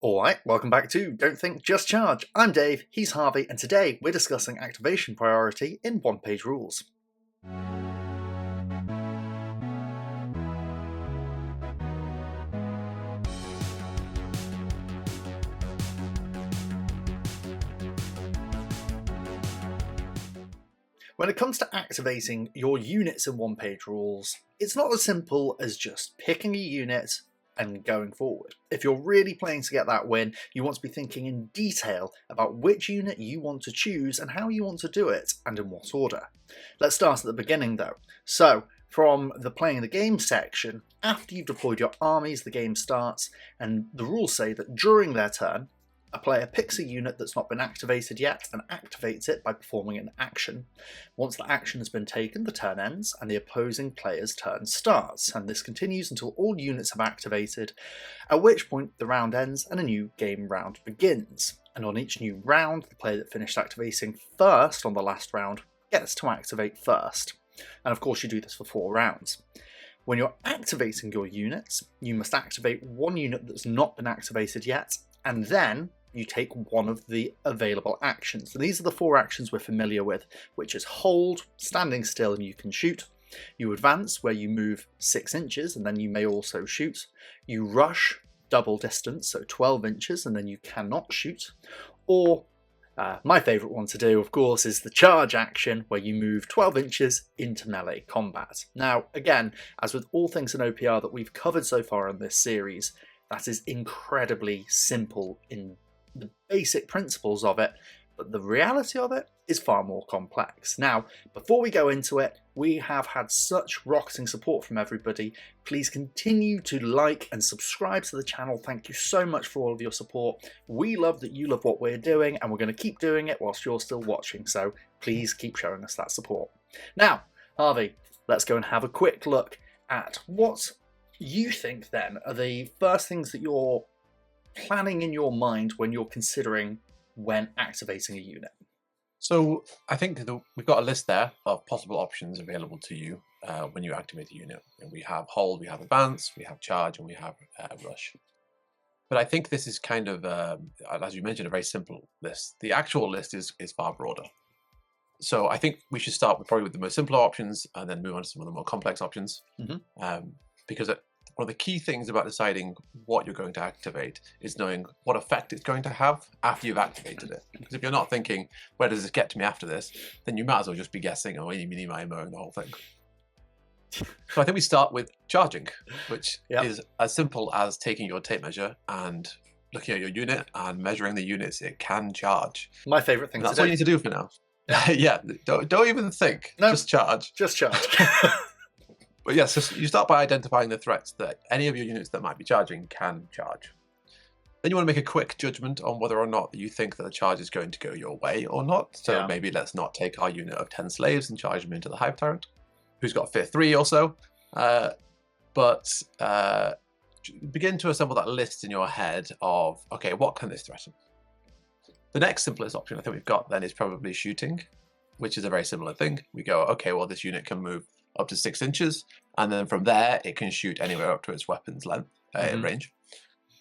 Alright, welcome back to Don't Think, Just Charge. I'm Dave, he's Harvey, and today we're discussing activation priority in one-page rules. When it comes to activating your units in one-page rules, it's not as simple as just picking a unit and going forward. If you're really playing to get that win, you want to be thinking in detail about which unit you want to choose and how you want to do it, and in what order. Let's start at the beginning though. So, from the playing the game section, after you've deployed your armies, the game starts, and the rules say that during their turn, a player picks a unit that's not been activated yet and activates it by performing an action. Once the action has been taken, the turn ends and the opposing player's turn starts, and this continues until all units have activated, at which point the round ends and a new game round begins. And on each new round, the player that finished activating first on the last round gets to activate first. And of course you do this for 4 rounds. When you're activating your units, you must activate one unit that's not been activated yet, and then you take one of the available actions. So these are the 4 actions we're familiar with, which is hold, standing still and you can shoot. You advance, where you move 6 inches and then you may also shoot. You rush, double distance, so 12 inches and then you cannot shoot. Or my favourite one to do, of course, is the charge action, where you move 12 inches into melee combat. Now, again, as with all things in OPR that we've covered so far in this series, that is incredibly simple in the basic principles of it, but the reality of it is far more complex. Now, before we go into it, we have had such rocketing support from everybody. Please continue to like and subscribe to the channel. Thank you so much for all of your support. We love that you love what we're doing, and we're going to keep doing it whilst you're still watching, so please keep showing us that support. Now, Harvey, let's go and have a quick look at what you think then are the first things that you're planning in your mind when you're considering when activating a unit. So I think we've got a list there of possible options available to you when you activate a unit. And we have hold, we have advance, we have charge, and we have rush. But I think this is kind of, as you mentioned, a very simple list. The actual list is far broader. So I think we should start with probably with the most simpler options and then move on to some of the more complex options. Because one of the key things about deciding what you're going to activate is knowing what effect it's going to have after you've activated it. Because if you're not thinking, where does this get to me after this, then you might as well just be guessing, oh, eeny, meeny, miny, moeing the whole thing. So I think we start with charging, which is as simple as taking your tape measure and looking at your unit and measuring the units it can charge. My favourite thing to do. That's all you need to do for now. Yeah, don't even think, just charge. Just charge. But yes, so you start by identifying the threats that any of your units that might be charging can charge. Then you want to make a quick judgment on whether or not you think that the charge is going to go your way or not. So maybe let's not take our unit of 10 slaves and charge them into the Hive Tyrant, who's got Fear 3 or so. But begin to assemble that list in your head of, okay, what can this threaten? The next simplest option I think we've got then is probably shooting, which is a very similar thing. We go, okay, well, this unit can move up to 6 inches, and then from there it can shoot anywhere up to its weapon's length in range.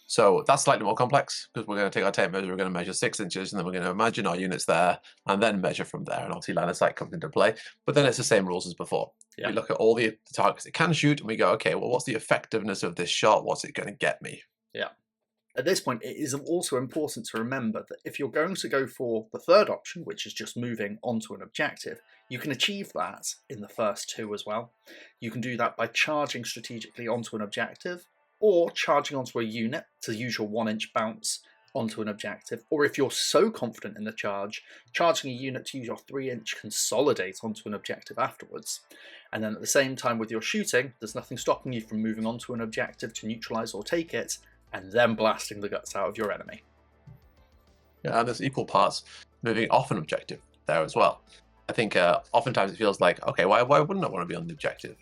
So that's slightly more complex, because we're going to take our tape measure, we're going to measure 6 inches, and then we're going to imagine our units there, and then measure from there, and obviously line of sight comes into play. But then it's the same rules as before. We look at all the targets it can shoot, and we go, okay, well, what's the effectiveness of this shot? What's it going to get me? At this point, it is also important to remember that if you're going to go for the third option, which is just moving onto an objective, you can achieve that in the first 2 as well. You can do that by charging strategically onto an objective, or charging onto a unit to use your 1-inch bounce onto an objective, or if you're so confident in the charge, charging a unit to use your 3-inch consolidate onto an objective afterwards. And then at the same time with your shooting, there's nothing stopping you from moving onto an objective to neutralise or take it, and then blasting the guts out of your enemy. Yeah, and there's equal parts moving off an objective there as well. I think oftentimes it feels like, okay, why wouldn't I want to be on the objective?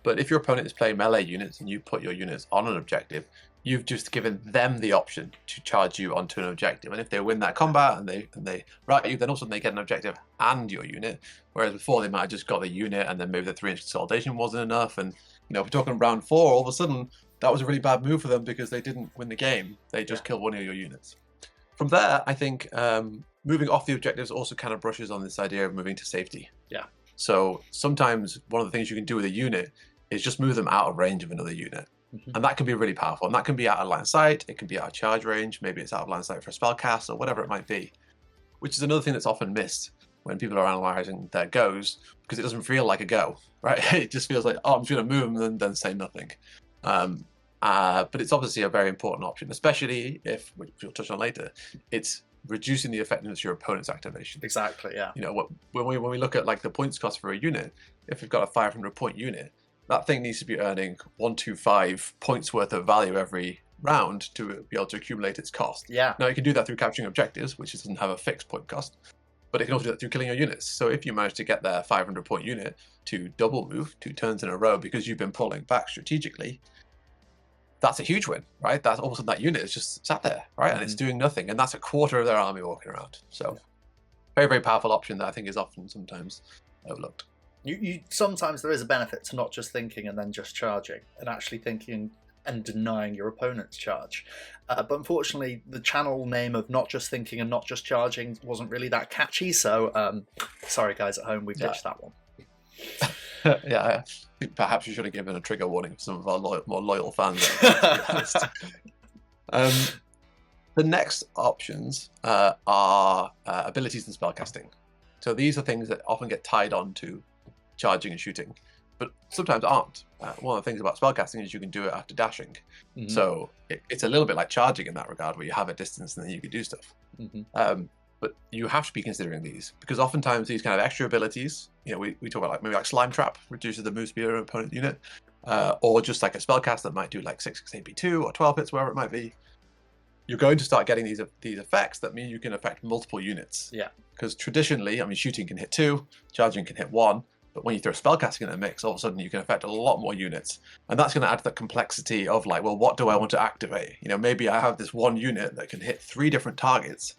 But if your opponent is playing melee units and you put your units on an objective, you've just given them the option to charge you onto an objective. And if they win that combat and they rat you, then also they get an objective and your unit. Whereas before they might have just got the unit and then maybe the 3-inch consolidation wasn't enough. And if we're talking round 4, all of a sudden that was a really bad move for them because they didn't win the game. They just killed one of your units. From there, I think moving off the objectives also kind of brushes on this idea of moving to safety. Yeah. So sometimes one of the things you can do with a unit is just move them out of range of another unit. And that can be really powerful. And that can be out of line of sight. It can be out of charge range. Maybe it's out of line of sight for a spell cast or whatever it might be. Which is another thing that's often missed when people are analyzing their goes, because it doesn't feel like a go, right? It just feels like, oh, I'm just going to move them and then say nothing. But it's obviously a very important option, especially if, which we'll touch on later, it's reducing the effectiveness of your opponent's activation. Exactly, yeah. You know, when we look at like the points cost for a unit, if we've got a 500 point unit, that thing needs to be earning 125 points worth of value every round to be able to accumulate its cost. Yeah. Now you can do that through capturing objectives, which doesn't have a fixed point cost, but it can also do that through killing your units. So if you manage to get their 500 point unit to double move 2 turns in a row because you've been pulling back strategically, that's a huge win, right? That's all of a sudden that unit is just sat there, right? And it's doing nothing, and that's a quarter of their army walking around. So very, very powerful option that I think is often sometimes overlooked. You sometimes there is a benefit to not just thinking and then just charging, and actually thinking and denying your opponent's charge. But unfortunately, the channel name of Not Just Thinking and Not Just Charging wasn't really that catchy, so sorry guys at home, we've ditched that one. Yeah, I think perhaps you should have given a trigger warning for some of our more loyal fans. To be honest. The next options are abilities and spellcasting. So these are things that often get tied on to charging and shooting, but sometimes aren't. One of the things about spellcasting is you can do it after dashing. So it's a little bit like charging in that regard, where you have a distance and then you can do stuff. But you have to be considering these, because oftentimes these kind of extra abilities, you know, we talk about like maybe like Slime Trap reduces the move speed of an opponent unit, or just like a spellcast that might do like 6 AP2 or 12 hits, wherever it might be. You're going to start getting these effects that mean you can affect multiple units. Yeah. Because traditionally, I mean, shooting can hit 2, charging can hit 1, but when you throw spellcasting in a mix, all of a sudden you can affect a lot more units. And that's going to add to the complexity of like, well, what do I want to activate? You know, maybe I have this one unit that can hit 3 different targets.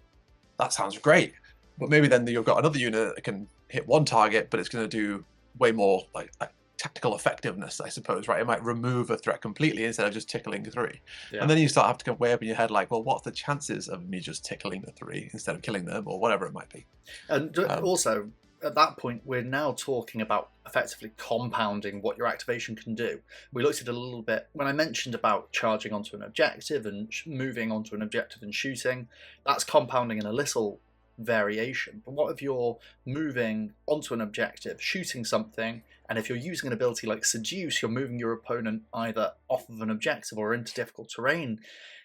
That sounds great. But maybe then you've got another unit that can hit 1 target, but it's going to do way more like tactical effectiveness, I suppose, right? It might remove a threat completely instead of just tickling 3. Yeah. And then you start having to weigh up in your head like, well, what's the chances of me just tickling the 3 instead of killing them, or whatever it might be? And also, at that point, we're now talking about effectively compounding what your activation can do. We looked at it a little bit when I mentioned about charging onto an objective and moving onto an objective and shooting. That's compounding in a little variation. But what if you're moving onto an objective, shooting something, and if you're using an ability like Seduce, you're moving your opponent either off of an objective or into difficult terrain,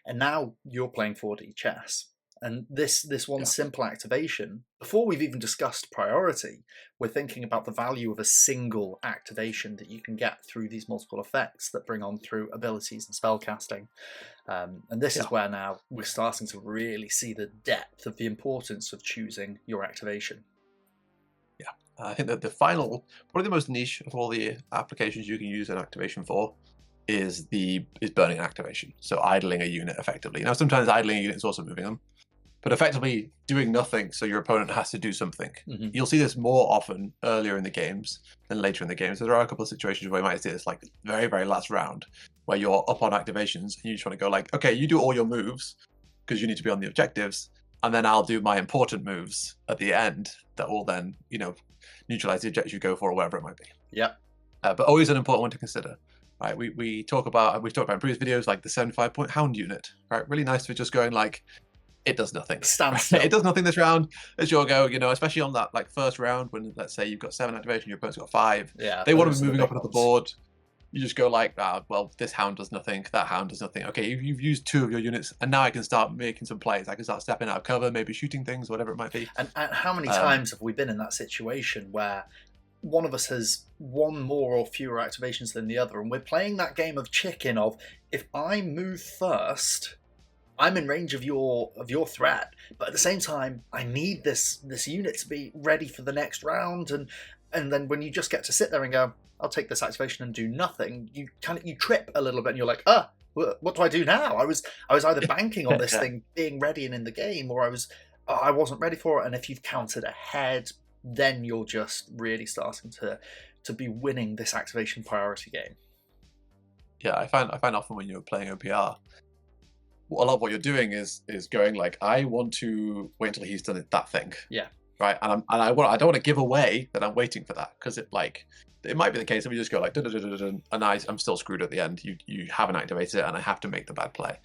and now you're playing 4D chess. And this one simple activation, before we've even discussed priority, we're thinking about the value of a single activation that you can get through these multiple effects that bring on through abilities and spellcasting. And this is where now we're starting to really see the depth of the importance of choosing your activation. Yeah, I think that the final, probably the most niche of all the applications you can use an activation for is burning an activation. So idling a unit effectively. Now, sometimes idling a unit is also moving them, but effectively doing nothing so your opponent has to do something. You'll see this more often earlier in the games than later in the game. So there are a couple of situations where you might see this like very, very last round where you're up on activations and you just want to go like, okay, you do all your moves because you need to be on the objectives, and then I'll do my important moves at the end that will then, you know, neutralize the objective you go for or whatever it might be. Yeah. But always an important one to consider. Right, we've talked about in previous videos like the 75-point hound unit. Right, really nice for just going like, it does nothing. Stand still. It does nothing this round. As your go, you know, especially on that like first round when let's say you've got 7 activation, your opponent's got 5. Yeah, they want to be moving up onto the board. You just go like, well, this hound does nothing, that hound does nothing. Okay, you've used 2 of your units, and now I can start making some plays. I can start stepping out of cover, maybe shooting things, whatever it might be. And how many times have we been in that situation where one of us has one more or fewer activations than the other, and we're playing that game of chicken of, if I move first, I'm in range of your threat, but at the same time, I need this unit to be ready for the next round, and then when you just get to sit there and go, I'll take this activation and do nothing, you trip a little bit, and you're like, what do I do now? I was either banking on this thing being ready and in the game, or I wasn't ready for it. And if you've counted ahead, then you're just really starting to be winning this activation priority game. Yeah, I find often when you're playing OPR, a lot of what you're doing is going like, I want to wait until he's done that thing. Yeah. Right, and I don't want to give away that I'm waiting for that, because it might be the case if you just go like and I'm still screwed at the end. You haven't activated it, and I have to make the bad play.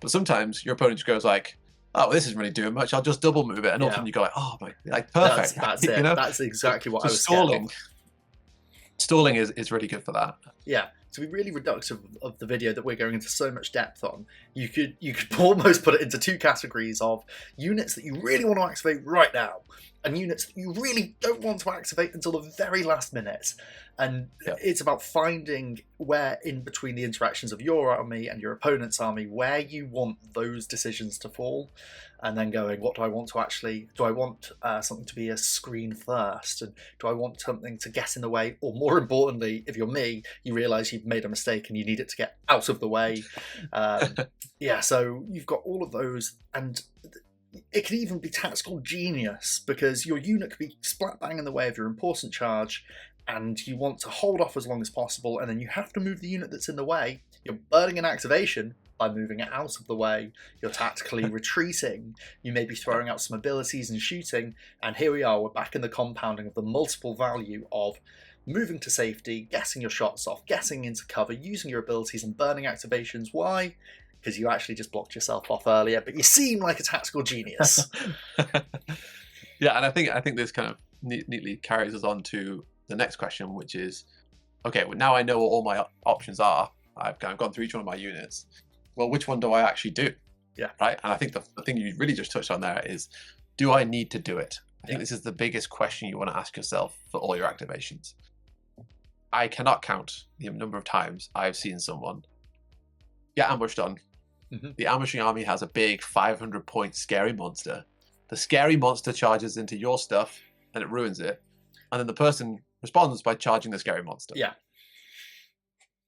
But sometimes your opponent just goes like, oh, this isn't really doing much. I'll just double move it, and all of a sudden you go like, oh my, like perfect. That's it. That's exactly what I was stalling. Scared of. Stalling is really good for that. Yeah. To be really reductive of the video that we're going into so much depth on, you could almost put it into two categories of units that you really want to activate right now, and units that you really don't want to activate until the very last minute. And it's about finding where in between the interactions of your army and your opponent's army, where you want those decisions to fall, and then going, what do I want to actually, do I want something to be a screen first, and do I want something to get in the way, or more importantly, if you're me, you realise you've made a mistake and you need it to get out of the way. So you've got all of those, and it can even be tactical genius, because your unit could be splat bang in the way of your important charge, and you want to hold off as long as possible, and then you have to move the unit that's in the way. You're burning an activation by moving it out of the way. You're tactically retreating. You may be throwing out some abilities and shooting, and here we are, we're back in the compounding of the multiple value of moving to safety, getting your shots off, getting into cover, using your abilities and burning activations. Why? Because you actually just blocked yourself off earlier, but you seem like a tactical genius. Yeah, and I think this kind of neatly carries us on to the next question, which is, okay, well, now I know what all my options are. I've kind of gone through each one of my units. Well, which one do I actually do? Yeah. Right. And I think the thing you really just touched on there is, do I need to do it? I think this is the biggest question you want to ask yourself for all your activations. I cannot count the number of times I've seen someone get ambushed on. Mm-hmm. The ambushing army has a big 500-point scary monster. The scary monster charges into your stuff and it ruins it. And then the person responds by charging the scary monster. Yeah.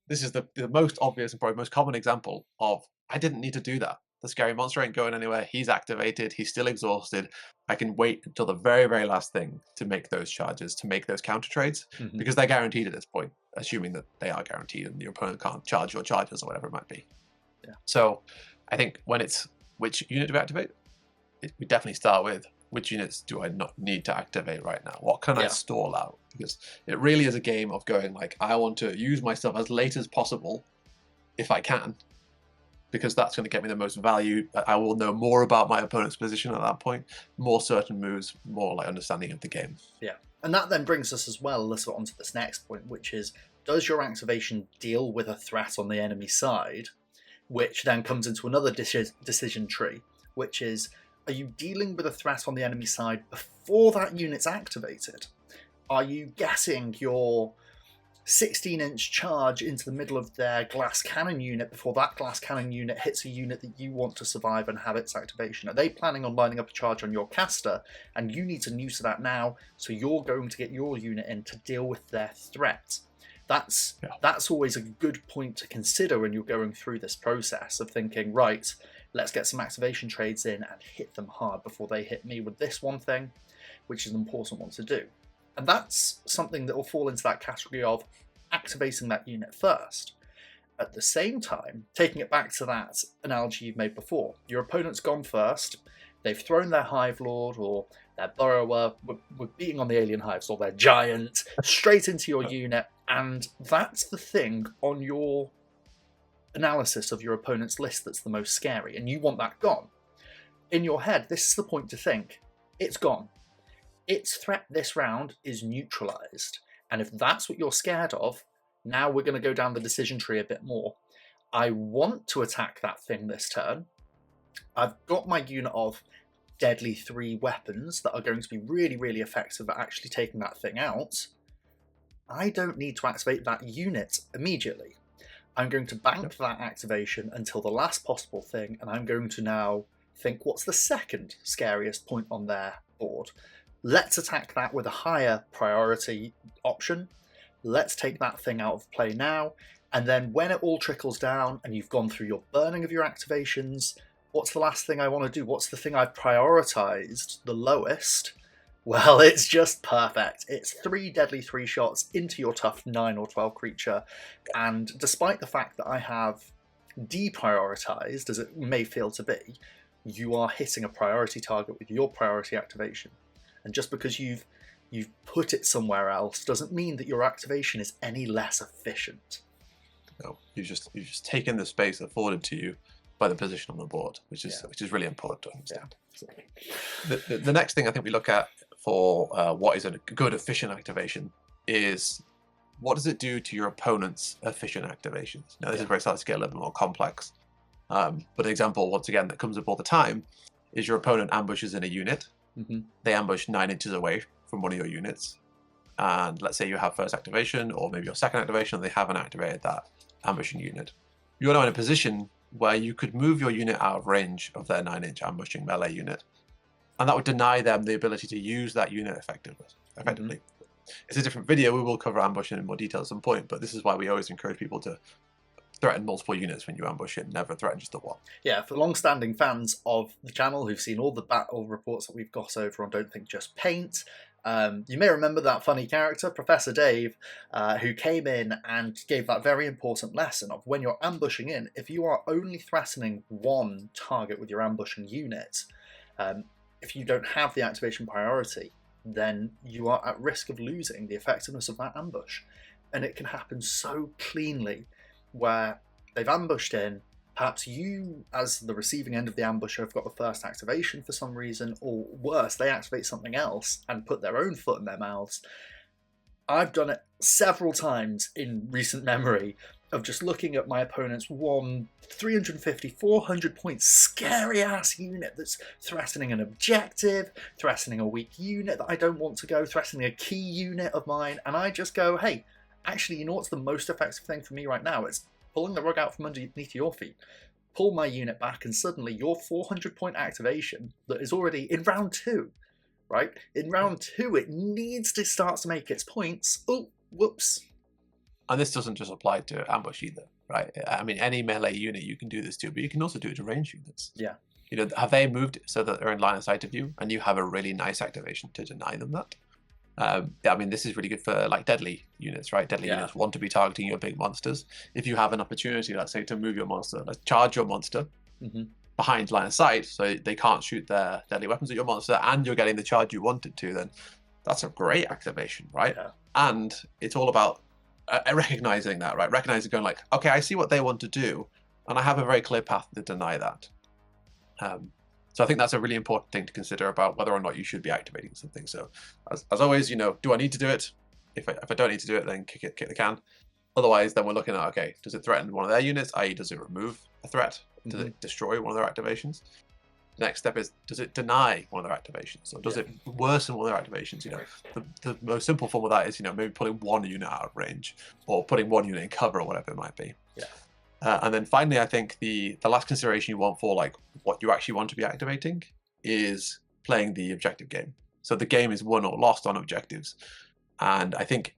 This is the most obvious and probably most common example of, I didn't need to do that. The scary monster ain't going anywhere. He's activated. He's still exhausted. I can wait until the very, very last thing to make those charges, to make those counter trades, because they're guaranteed at this point, assuming that they are guaranteed and your opponent can't charge your charges or whatever it might be. Yeah. So I think when it's which unit do we activate, we definitely start with which units do I not need to activate right now? What can I stall out? Because it really is a game of going like, I want to use my stuff as late as possible if I can, because that's going to get me the most value. I will know more about my opponent's position at that point, more certain moves, more like understanding of the game. Yeah, and that then brings us as well a little onto this next point, which is, does your activation deal with a threat on the enemy side? Which then comes into another decision tree, which is, are you dealing with a threat on the enemy side before that unit's activated? Are you getting your 16-inch charge into the middle of their glass cannon unit before that glass cannon unit hits a unit that you want to survive and have its activation? Are they planning on lining up a charge on your caster, and you need to neuter that now, so you're going to get your unit in to deal with their threat? That's always a good point to consider when you're going through this process of thinking, right, let's get some activation trades in and hit them hard before they hit me with this one thing, which is an important one to do. And that's something that will fall into that category of activating that unit first. At the same time, taking it back to that analogy you've made before, your opponent's gone first, they've thrown their Hive Lord or their Burrower with beating on the alien hives or their giant straight into your unit, and that's the thing on your analysis of your opponent's list that's the most scary, and you want that gone. In your head, this is the point to think, it's gone. Its threat this round is neutralized, and if that's what you're scared of, now we're going to go down the decision tree a bit more. I want to attack that thing this turn. I've got my unit of deadly 3 weapons that are going to be really, really effective at actually taking that thing out. I don't need to activate that unit immediately. I'm going to bank that activation until the last possible thing, and I'm going to now think, what's the second scariest point on their board? Let's attack that with a higher priority option. Let's take that thing out of play now, and then when it all trickles down and you've gone through your burning of your activations, what's the last thing I want to do? What's the thing I've prioritized the lowest? Well, it's just perfect. It's 3 deadly 3 shots into your tough 9 or 12 creature, and despite the fact that I have deprioritized, as it may feel to be, you are hitting a priority target with your priority activation. And just because you've put it somewhere else doesn't mean that your activation is any less efficient. No, you've just taken the space afforded to you by the position on the board, which is really important to understand. Yeah. The next thing I think we look at for what is a good efficient activation is what does it do to your opponent's efficient activations? Now this is where it starts to get a little bit more complex. But an example, once again, that comes up all the time is your opponent ambushes in a unit. Mm-hmm. They ambush 9 inches away from one of your units. And let's say you have first activation or maybe your second activation and they haven't activated that ambushing unit. You're now in a position where you could move your unit out of range of their 9-inch ambushing melee unit. And that would deny them the ability to use that unit effectively. Mm-hmm. It's a different video. We will cover ambushing in more detail at some point, but this is why we always encourage people to threaten multiple units when you ambush it, never threaten just the one. Yeah, for long-standing fans of the channel who've seen all the battle reports that we've got over on Don't Think Just Paint, you may remember that funny character, Professor Dave, who came in and gave that very important lesson of when you're ambushing in, if you are only threatening one target with your ambushing unit, if you don't have the activation priority, then you are at risk of losing the effectiveness of that ambush. And it can happen so cleanly where they've ambushed in, perhaps you, as the receiving end of the ambush, have got the first activation for some reason, or worse, they activate something else and put their own foot in their mouths. I've done it several times in recent memory of just looking at my opponent's 350, 400 point scary ass unit that's threatening an objective, threatening a weak unit that I don't want to go, threatening a key unit of mine, and I just go, hey, actually, you know what's the most effective thing for me right now? It's pulling the rug out from underneath your feet. Pull my unit back, and suddenly your 400 point activation that is already in round 2, right? In round 2, it needs to start to make its points. Oh, whoops. And this doesn't just apply to ambush either, right? I mean, any melee unit you can do this to, but you can also do it to range units. Yeah. You know, have they moved so that they're in line of sight of you, and you have a really nice activation to deny them that? I mean, this is really good for like deadly units, right? Deadly units want to be targeting your big monsters. If you have an opportunity, let's say, to move your monster, let's charge your monster behind line of sight, so they can't shoot their deadly weapons at your monster, and you're getting the charge you wanted to, then that's a great activation, right? Yeah. And it's all about recognizing that, right? Recognizing, going like, okay, I see what they want to do, and I have a very clear path to deny that. So I think that's a really important thing to consider about whether or not you should be activating something. So as always, you know, do I need to do it? If I don't need to do it, then kick the can. Otherwise, then we're looking at, okay, does it threaten one of their units? I.e., does it remove a threat? Does it destroy one of their activations? The next step is, does it deny one of their activations? Or does it worsen one of their activations? You know, the most simple form of that is, you know, maybe putting one unit out of range or putting one unit in cover or whatever it might be. Yeah. And then finally, I think the last consideration you want for like what you actually want to be activating is playing the objective game. So the game is won or lost on objectives. And I think,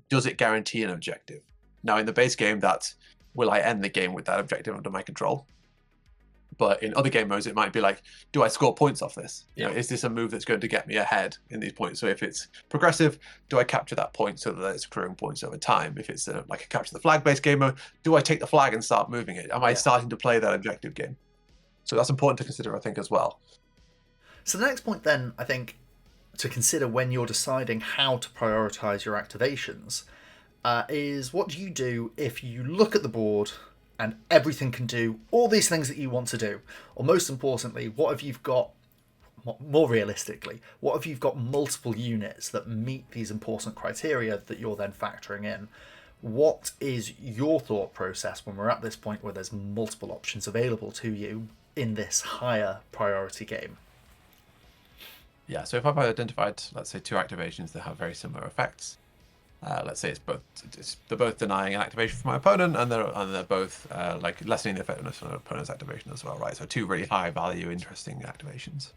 does it guarantee an objective? Now in the base game, that's, will I end the game with that objective under my control? But in other game modes, it might be like, do I score points off this? You know, is this a move that's going to get me ahead in these points? So if it's progressive, do I capture that point so that it's accruing points over time? If it's like a capture the flag based game mode, do I take the flag and start moving it? Am I starting to play that objective game? So that's important to consider, I think, as well. So the next point then, I think, to consider when you're deciding how to prioritize your activations is, what do you do if you look at the board and everything can do all these things that you want to do? Or most importantly, what if you've got, more realistically, what if you've got multiple units that meet these important criteria that you're then factoring in? What is your thought process when we're at this point where there's multiple options available to you in this higher priority game? Yeah, so if I've identified, let's say, 2 activations that have very similar effects, let's say they're both denying an activation from my opponent, and they're both like lessening the effectiveness of an opponent's activation as well, right? So 2 really high value, interesting activations.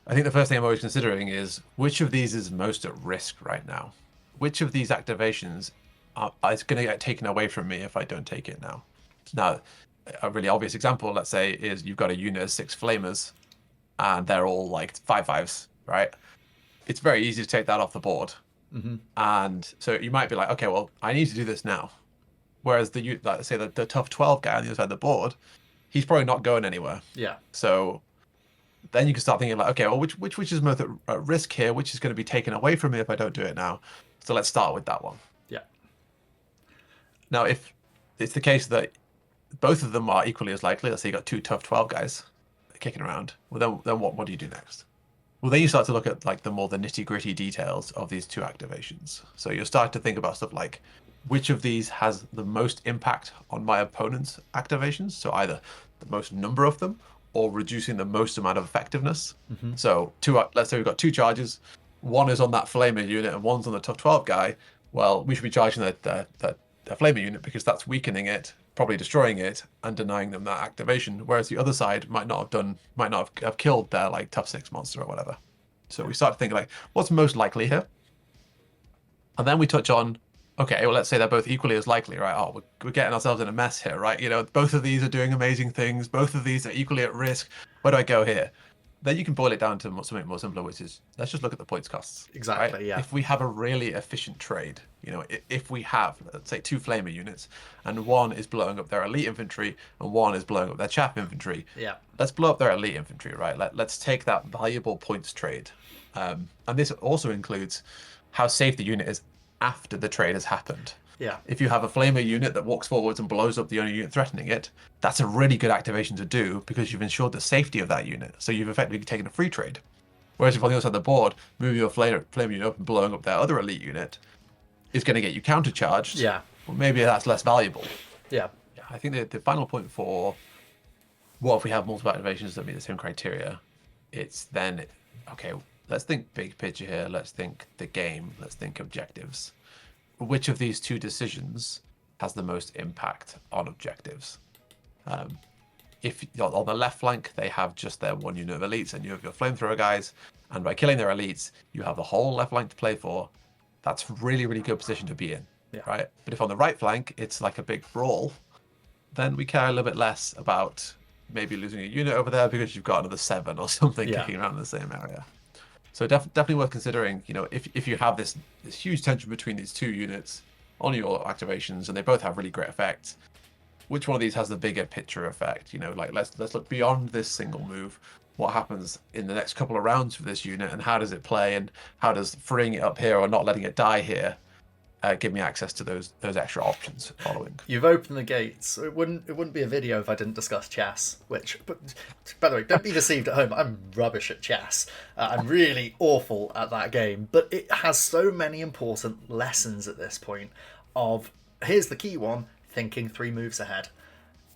I think the first thing I'm always considering is, which of these is most at risk right now? Which of these activations is going to get taken away from me if I don't take it now? Now, a really obvious example, let's say, is you've got a unit of 6 flamers, and they're all like 5/5s, right? it's very easy to take that off the board. Mm-hmm. And so you might be like, okay, well, I need to do this now. Whereas let's say the tough 12 guy on the other side of the board, he's probably not going anywhere. Yeah. So then you can start thinking like, okay, well, which is most at risk here? Which is going to be taken away from me if I don't do it now? So let's start with that one. Yeah. Now, if it's the case that both of them are equally as likely, let's say you got two tough 12 guys kicking around, well, then what do you do next? Well, then you start to look at like the nitty gritty details of these two activations. So you'll start to think about stuff like, which of these has the most impact on my opponent's activations? So either the most number of them or reducing the most amount of effectiveness. Mm-hmm. So let's say we've got two charges. One is on that flamer unit and one's on the tough 12 guy. Well, we should be charging the flamer unit because that's weakening it, probably destroying it, and denying them that activation. Whereas the other side might not have killed their like tough 6 monster or whatever. So we start to think like, what's most likely here? And then we touch on, okay, well, let's say they're both equally as likely, right? Oh, we're getting ourselves in a mess here, right? You know, both of these are doing amazing things. Both of these are equally at risk. Where do I go here? Then you can boil it down to something more simpler, which is, let's just look at the points costs. Exactly, right? yeah. If we have a really efficient trade, you know, if we have, let's say, two flamer units, and one is blowing up their elite infantry, and one is blowing up their chaff infantry, yeah, let's blow up their elite infantry, right? Let's take that valuable points trade. And this also includes how safe the unit is after the trade has happened. Yeah. If you have a flamer unit that walks forwards and blows up the only unit threatening it, that's a really good activation to do because you've ensured the safety of that unit. So you've effectively taken a free trade. Whereas if on the other side of the board, moving your flamer unit up and blowing up their other elite unit is going to get you countercharged. Yeah. Well, maybe that's less valuable. Yeah. I think the final point for what if we have multiple activations that meet the same criteria, it's then, okay, let's think big picture here. Let's think the game. Let's think objectives. Which of these two decisions has the most impact on objectives? If on the left flank, they have just their one unit of elites and you have your flamethrower guys, and by killing their elites, you have the whole left flank to play for. That's really, really good position to be in, right? But if on the right flank, it's like a big brawl, then we care a little bit less about maybe losing a unit over there because you've got another 7 or something kicking around in the same area. So definitely worth considering, you know, if you have this huge tension between these two units on your activations and they both have really great effects, which one of these has the bigger picture effect? You know, like let's look beyond this single move. What happens in the next couple of rounds for this unit and how does it play and how does freeing it up here or not letting it die here give me access to those extra options following. You've opened the gates. It wouldn't be a video if I didn't discuss chess. But by the way, don't be deceived at home. I'm rubbish at chess. I'm really awful at that game. But it has so many important lessons at this point. Of here's the key one: thinking 3 moves ahead.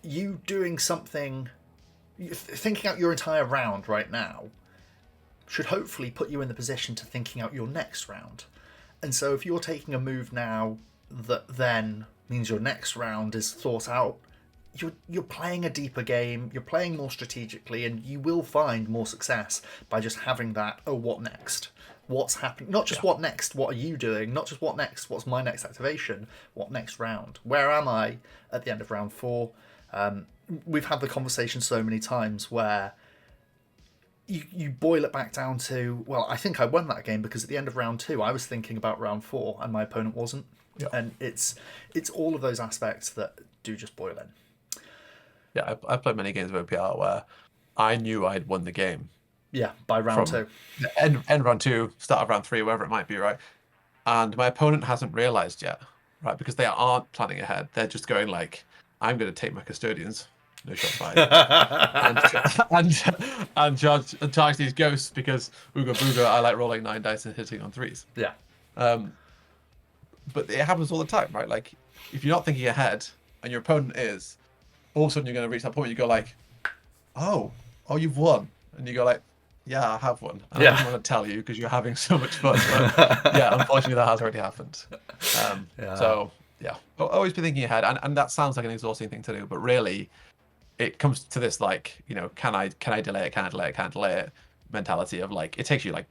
You doing something, thinking out your entire round right now, should hopefully put you in the position to thinking out your next round. And so if you're taking a move now that then means your next round is thought out, you're playing a deeper game, you're playing more strategically, and you will find more success by just having that, oh, what next? What's happening? Not just what next, what are you doing? Not just what next, what's my next activation? What next round? Where am I at the end of round 4? We've had the conversation so many times where you boil it back down to, well, I think I won that game because at the end of round 2 I was thinking about round 4 and my opponent wasn't. And it's all of those aspects that do just boil in. Yeah, I played many games of OPR where I knew I'd won the game. Yeah, by round 2. End round 2, start of round 3, wherever it might be, right? And my opponent hasn't realised yet, right? Because they aren't planning ahead. They're just going like, I'm going to take my custodians. No shot fired. and charge these ghosts because Ooga Booga, I like rolling 9 dice and hitting on 3s. Yeah. But it happens all the time, right? Like, if you're not thinking ahead and your opponent is, all of a sudden you're going to reach that point where you go like, oh, you've won. And you go like, yeah, I have won. And I don't want to tell you because you're having so much fun. But yeah, unfortunately that has already happened. So, yeah, always be thinking ahead. And that sounds like an exhausting thing to do, but really, it comes to this like, you know, can I delay it, can I delay it, can I delay it mentality of like, it takes you like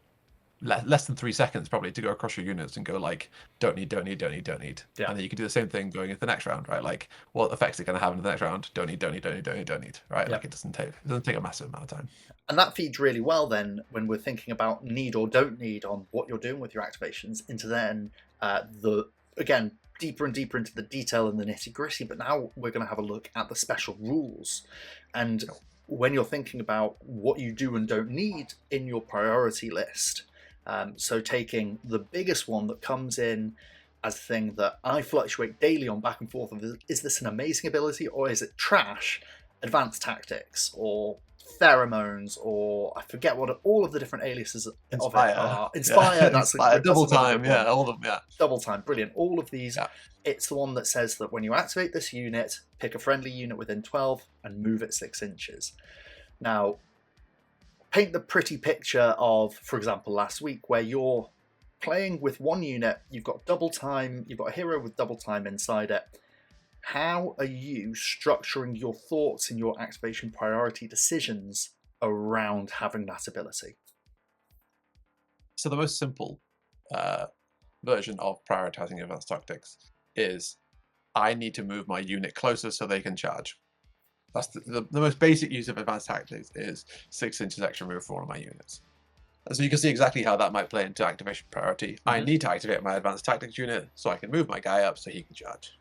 less than 3 seconds probably to go across your units and go like, don't need, don't need, don't need, don't need. Yeah. And then you can do the same thing going into the next round, right? Like, what effects are going to have in the next round? Don't need, don't need, don't need, don't need, don't need, right? Yeah. Like, it doesn't take a massive amount of time. And that feeds really well then when we're thinking about need or don't need on what you're doing with your activations into then again, deeper and deeper into the detail and the nitty-gritty, but now we're going to have a look at the special rules. And when you're thinking about what you do and don't need in your priority list, so taking the biggest one that comes in as a thing that I fluctuate daily on back and forth of, is this an amazing ability or is it trash? Advanced tactics or pheromones, or I forget what all of the different aliases of it are. Inspire, yeah. That's Inspire, double time, yeah, all of them, yeah. Double time, brilliant. All of these, yeah. It's the one that says that when you activate this unit, pick a friendly unit within 12 and move it 6 inches. Now, paint the pretty picture of, for example, last week, where you're playing with one unit, you've got double time, you've got a hero with double time inside it. How are you structuring your thoughts and your activation priority decisions around having that ability? So the most simple version of prioritizing advanced tactics is I need to move my unit closer so they can charge. That's the most basic use of advanced tactics is 6 inches extra move for one of my units. So you can see exactly how that might play into activation priority. I need to activate my advanced tactics unit so I can move my guy up so he can charge.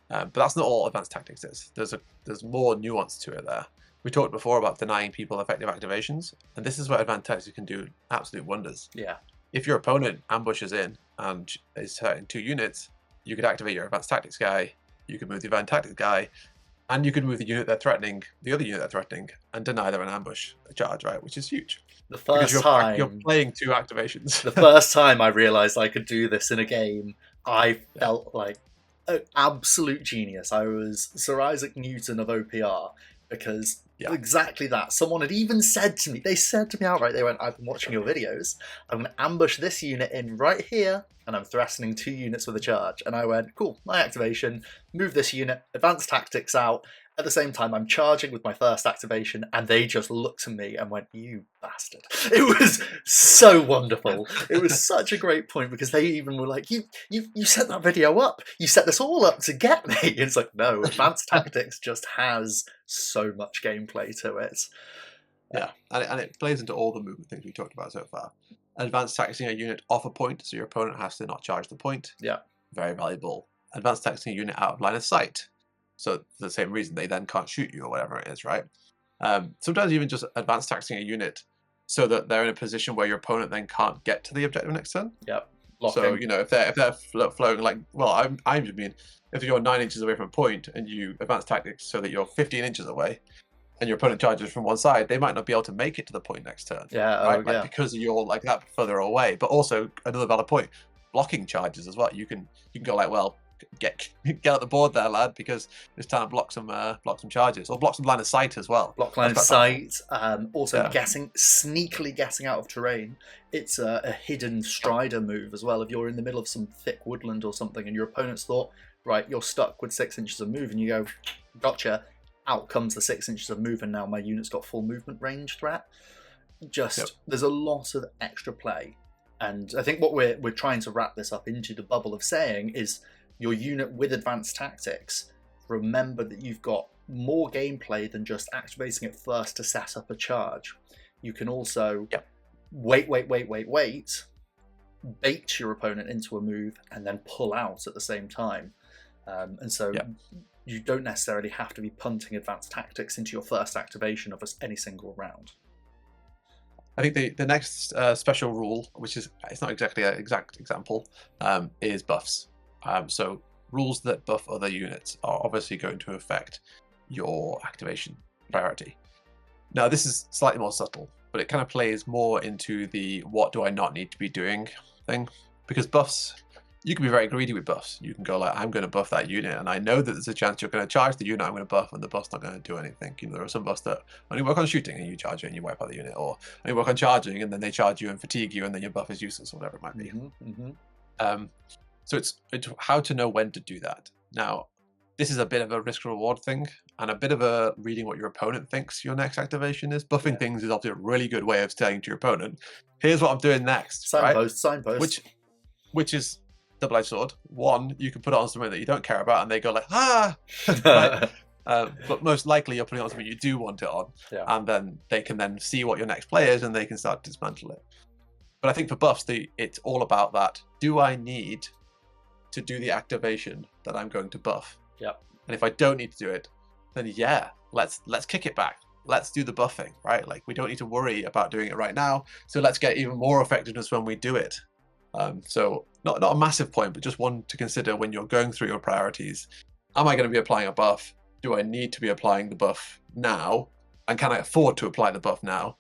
But that's not all advanced tactics is. There's more nuance to it there. We talked before about denying people effective activations, and this is where advanced tactics can do absolute wonders. Yeah. If your opponent ambushes in and is hurting 2 units, you could activate your advanced tactics guy, you could move the advanced tactics guy, and you could move the unit they're threatening, the other unit they're threatening, and deny them an ambush, a charge, right? Which is huge. The first time you're playing 2 activations. The first time I realized I could do this in a game, I felt like an absolute genius. I was Sir Isaac Newton of OPR because exactly that. Someone had even said to me, they said to me outright, they went, I've been watching your videos, I'm going to ambush this unit in right here, and I'm threatening 2 units with a charge. And I went, cool, my activation, move this unit, advanced tactics out. At the same time, I'm charging with my first activation, and they just looked at me and went, you bastard. It was so wonderful. It was such a great point, because they even were like, you set that video up. You set this all up to get me. It's like, no, advanced tactics just has so much gameplay to it. Yeah, and it plays into all the movement things we talked about so far. Advanced tacticing a unit off a point, so your opponent has to not charge the point. Yeah. Very valuable. Advanced tacticing a unit out of line of sight. So for the same reason, they then can't shoot you or whatever it is, right? Sometimes even just advanced tacticing a unit so that they're in a position where your opponent then can't get to the objective next turn. Yep. So, you know, if they're flowing like, well, I mean, if you're 9 inches away from a point and you advance tactics so that you're 15 inches away, and your opponent charges from one side, they might not be able to make it to the point next turn. Yeah, right? Because you're like that further away. But also another valid point, blocking charges as well. You can go like, well, get out the board there, lad, because it's time to block some charges, or block some line of sight as well. Block line of sight. Also, sneakily getting out of terrain. It's a hidden strider move as well. If you're in the middle of some thick woodland or something, and your opponent's thought, right, you're stuck with 6 inches of move, and you go, gotcha. Out comes the 6 inches of move, and now my unit's got full movement range threat. There's a lot of extra play, and I think what we're trying to wrap this up into the bubble of saying is your unit with advanced tactics. Remember that you've got more gameplay than just activating it first to set up a charge. You can also wait, bait your opponent into a move, and then pull out at the same time. You don't necessarily have to be punting advanced tactics into your first activation of any single round. I think the next special rule, which is it's not exactly an exact example, is buffs. So rules that buff other units are obviously going to affect your activation priority. Now this is slightly more subtle, but it kind of plays more into the what do I not need to be doing thing, because buffs, you can be very greedy with buffs. You can go like, I'm going to buff that unit, and I know that there's a chance you're going to charge the unit I'm going to buff, and the buff's not going to do anything. You know, there are some buffs that only work on shooting, and you charge it, and you wipe out the unit, or only work on charging, and then they charge you and fatigue you, and then your buff is useless, or whatever it might be. So it's how to know when to do that. Now, this is a bit of a risk reward thing and a bit of a reading what your opponent thinks your next activation is. Buffing things is obviously a really good way of saying to your opponent, here's what I'm doing next, Signpost. Which is double-edged sword. One, you can put it on something that you don't care about and they go like, ah, right? But most likely you're putting it on something you do want it on, and then they can then see what your next play is and they can start to dismantle it. But I think for buffs, it's all about that. Do I need to do the activation that I'm going to buff? Yep. And if I don't need to do it, then let's kick it back. Let's do the buffing, right? Like, we don't need to worry about doing it right now. So let's get even more effectiveness when we do it. So not a massive point, but just one to consider when you're going through your priorities. Am I going to be applying a buff? Do I need to be applying the buff now? And can I afford to apply the buff now?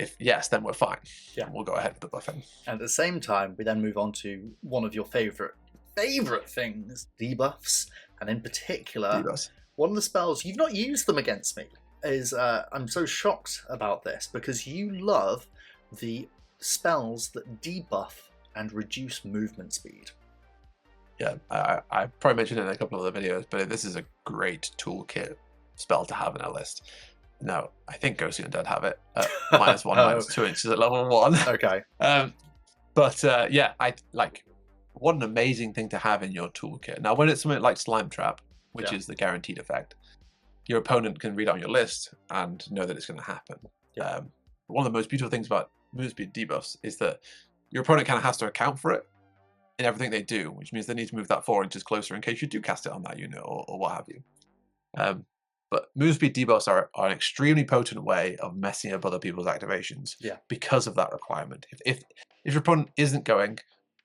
If yes, then we're fine. Yeah, we'll go ahead with the buffing. And at the same time, we then move on to one of your favorite things, debuffs, and in particular, Debuffs. One of the spells you've not used them against me is I'm so shocked about this because you love the spells that debuff and reduce movement speed. Yeah, I probably mentioned it in a couple of other videos, but this is a great toolkit spell to have in our list. No, I think Ghost Undead have it at -1, -2 inches at level 1. Okay. I like, what an amazing thing to have in your toolkit. Now, when it's something like Slime Trap, which is the guaranteed effect, your opponent can read it on your list and know that it's going to happen. Yeah. One of the most beautiful things about move speed debuffs is that your opponent kind of has to account for it in everything they do, which means they need to move that 4 inches closer in case you do cast it on that unit or what have you. But move speed debuffs are an extremely potent way of messing up other people's activations because of that requirement. If your opponent isn't going,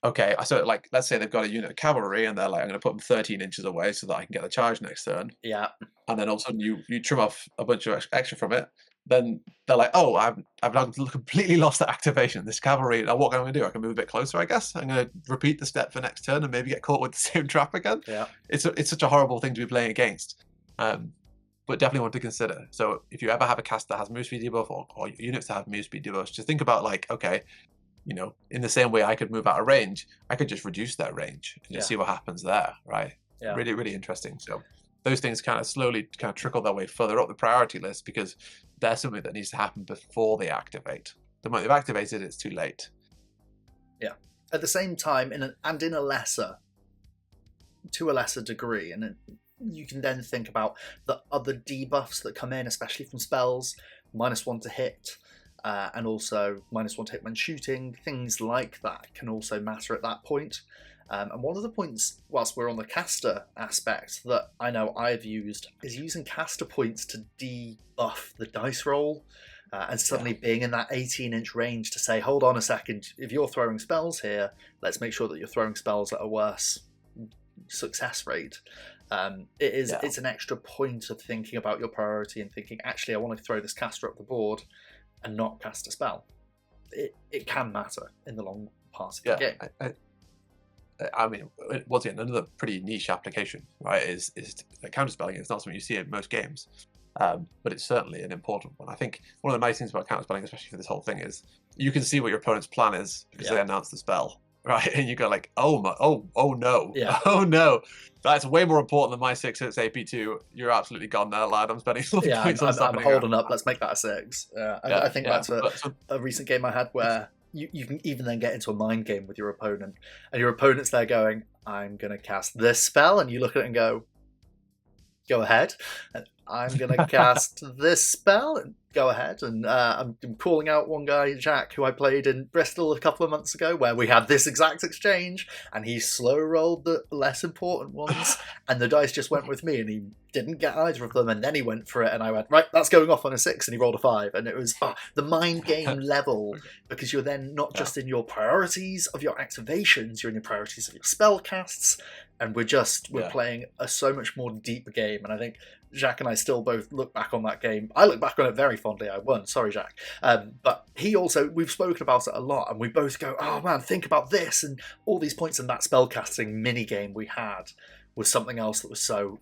okay, so like, let's say they've got a unit of cavalry and they're like, I'm going to put them 13 inches away so that I can get the charge next turn. Yeah. And then all of a sudden you trim off a bunch of extra from it. Then they're like, oh, I've now completely lost that activation. This cavalry, now what am I going to do? I can move a bit closer, I guess. I'm going to repeat the step for next turn and maybe get caught with the same trap again. Yeah. It's such a horrible thing to be playing against. But definitely want to consider. So if you ever have a cast that has move speed debuff or units that have move speed debuffs, just think about like, okay, in the same way I could move out of range, I could just reduce that range and just see what happens there, right? Yeah. Really, really interesting. So those things kind of slowly kind of trickle their way further up the priority list because they're something that needs to happen before they activate. The moment they've activated, it's too late. Yeah. At the same time, to a lesser degree, and you can then think about the other debuffs that come in, especially from spells, -1 to hit, and also -1 to hit when shooting. Things like that can also matter at that point. And one of the points, whilst we're on the caster aspect, that I know I've used is using caster points to debuff the dice roll, and suddenly being in that 18-inch range to say, hold on a second, if you're throwing spells here, let's make sure that you're throwing spells at a worse success rate. It's an extra point of thinking about your priority and thinking, actually, I want to throw this caster up the board and not cast a spell. It can matter in the long part of the game. I mean, once again, another pretty niche application, right, is counterspelling. It's not something you see in most games, but it's certainly an important one. I think one of the nice things about counterspelling, especially for this whole thing, is you can see what your opponent's plan is because they announce the spell, right? And you go like, oh no, that's way more important than my 6 hits AP2. You're absolutely gone there, lad. I'm spending points on I'm holding up. Let's make that a 6. I think that's a recent game I had where you can even then get into a mind game with your opponent, and your opponent's there going, I'm going to cast this spell, and you look at it and go ahead. And I'm going to cast this spell, and go ahead. And I'm calling out one guy, Jack, who I played in Bristol a couple of months ago, where we had this exact exchange, and he slow rolled the less important ones, and the dice just went with me, and he didn't get either of them, and then he went for it, and I went, right, that's going off on a 6, and he rolled a 5, and it was the mind game level, because you're then not just in your priorities of your activations, you're in your priorities of your spell casts, and we're playing a so much more deep game. And I think Jack and I still both look back on that game. I look back on it very fondly. I won. Sorry, Jack. But we've spoken about it a lot, and we both go, oh man, think about this, and all these points in that spellcasting mini game we had was something else that was so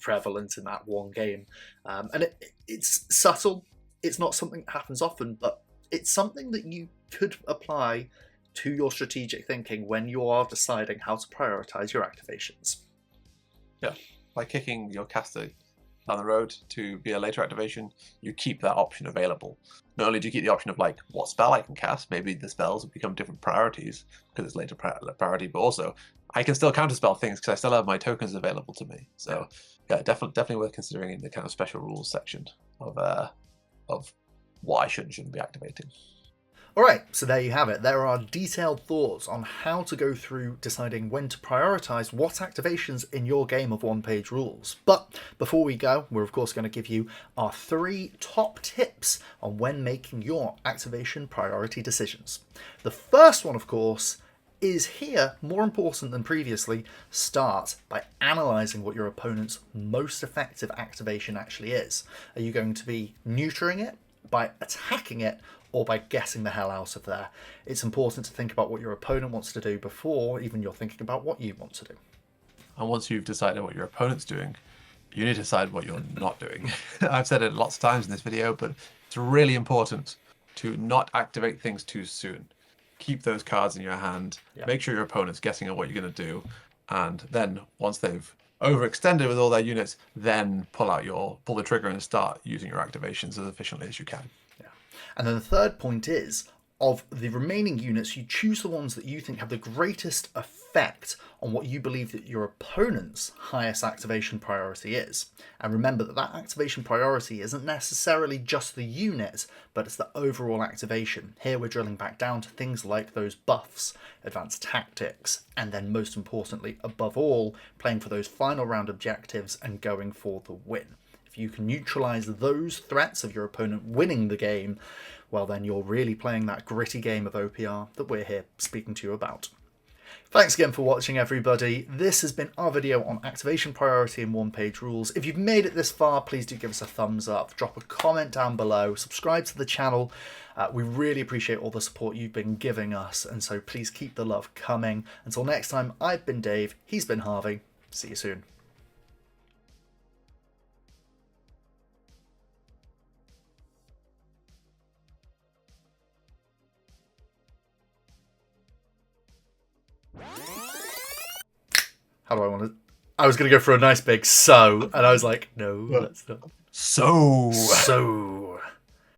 prevalent in that one game. And it's subtle. It's not something that happens often, but it's something that you could apply to your strategic thinking when you are deciding how to prioritize your activations. Yeah. by kicking your caster down the road to be a later activation, you keep that option available. Not only do you keep the option of like what spell I can cast, maybe the spells will become different priorities because it's later priority, but also I can still counterspell things because I still have my tokens available to me. So yeah, definitely worth considering in the kind of special rules section of what I should and shouldn't be activating. Alright, so there you have it. There are detailed thoughts on how to go through deciding when to prioritise what activations in your game of one-page rules. But before we go, we're of course going to give you our 3 top tips on when making your activation priority decisions. The first one, of course, is here, more important than previously, start by analysing what your opponent's most effective activation actually is. Are you going to be neutering it by attacking it, or by getting the hell out of there? It's important to think about what your opponent wants to do before even you're thinking about what you want to do. And once you've decided what your opponent's doing, you need to decide what you're not doing. I've said it lots of times in this video, but it's really important to not activate things too soon. Keep those cards in your hand, make sure your opponent's guessing at what you're going to do, and then once they've overextended with all their units, then pull the trigger and start using your activations as efficiently as you can. And then the third point is, of the remaining units, you choose the ones that you think have the greatest effect on what you believe that your opponent's highest activation priority is. And remember that that activation priority isn't necessarily just the unit, but it's the overall activation. Here we're drilling back down to things like those buffs, advanced tactics, and then most importantly, above all, playing for those final round objectives and going for the win. If you can neutralise those threats of your opponent winning the game, well then you're really playing that gritty game of OPR that we're here speaking to you about. Thanks again for watching, everybody. This has been our video on activation priority and one-page rules. If you've made it this far, please do give us a thumbs up, drop a comment down below, subscribe to the channel. We really appreciate all the support you've been giving us, and so please keep the love coming. Until next time, I've been Dave, he's been Harvey. See you soon. How do I want to... I was going to go for a nice big so, and I was like, no, let's not. So.